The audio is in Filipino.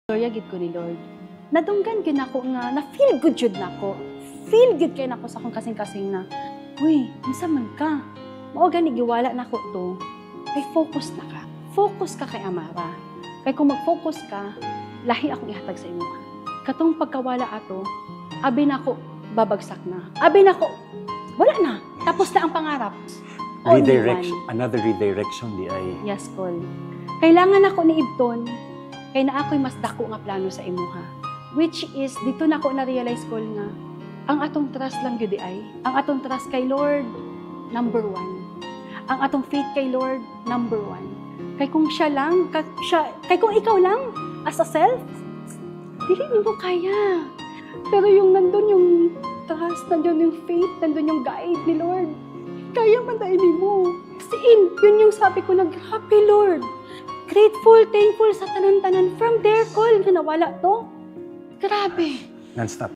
Storya gid ko ni Lord. Nadunggan gyud nako nga na feel good jud nako. Feel good kay nako sa akong kasing-kasing na, uy, unsa man ka? Mao gani giwala nako to. Kay focus na ka. Focus ka kay Amara. Kay kung mag-focus ka, lahi akong ihatag sa imo. Katong pagkawala ato, abi nako babagsak na. Abi nako wala na. Tapos na ang pangarap. Redirection, another redirection di ay. Yes, Col. Kailangan ako ni Ibton kay na ako'y mas dako nga plano sa imuha. Which is, dito na ako na-realize, Col, nga ang atong trust lang yun di ay. Ang atong trust kay Lord, number 1. Ang atong faith kay Lord, number 1. Kay kung siya lang, kay kung ikaw lang, as a self, dili mo kaya. Pero yung nandun yung trust, nandun yung faith, nandun yung guide ni Lord. Kaya man dahil mo. Siin, yun yung sabi ko na, grabe Lord. Grateful, thankful sa tanan-tanan. From there, Col, nawala to. Grabe. Non-stop.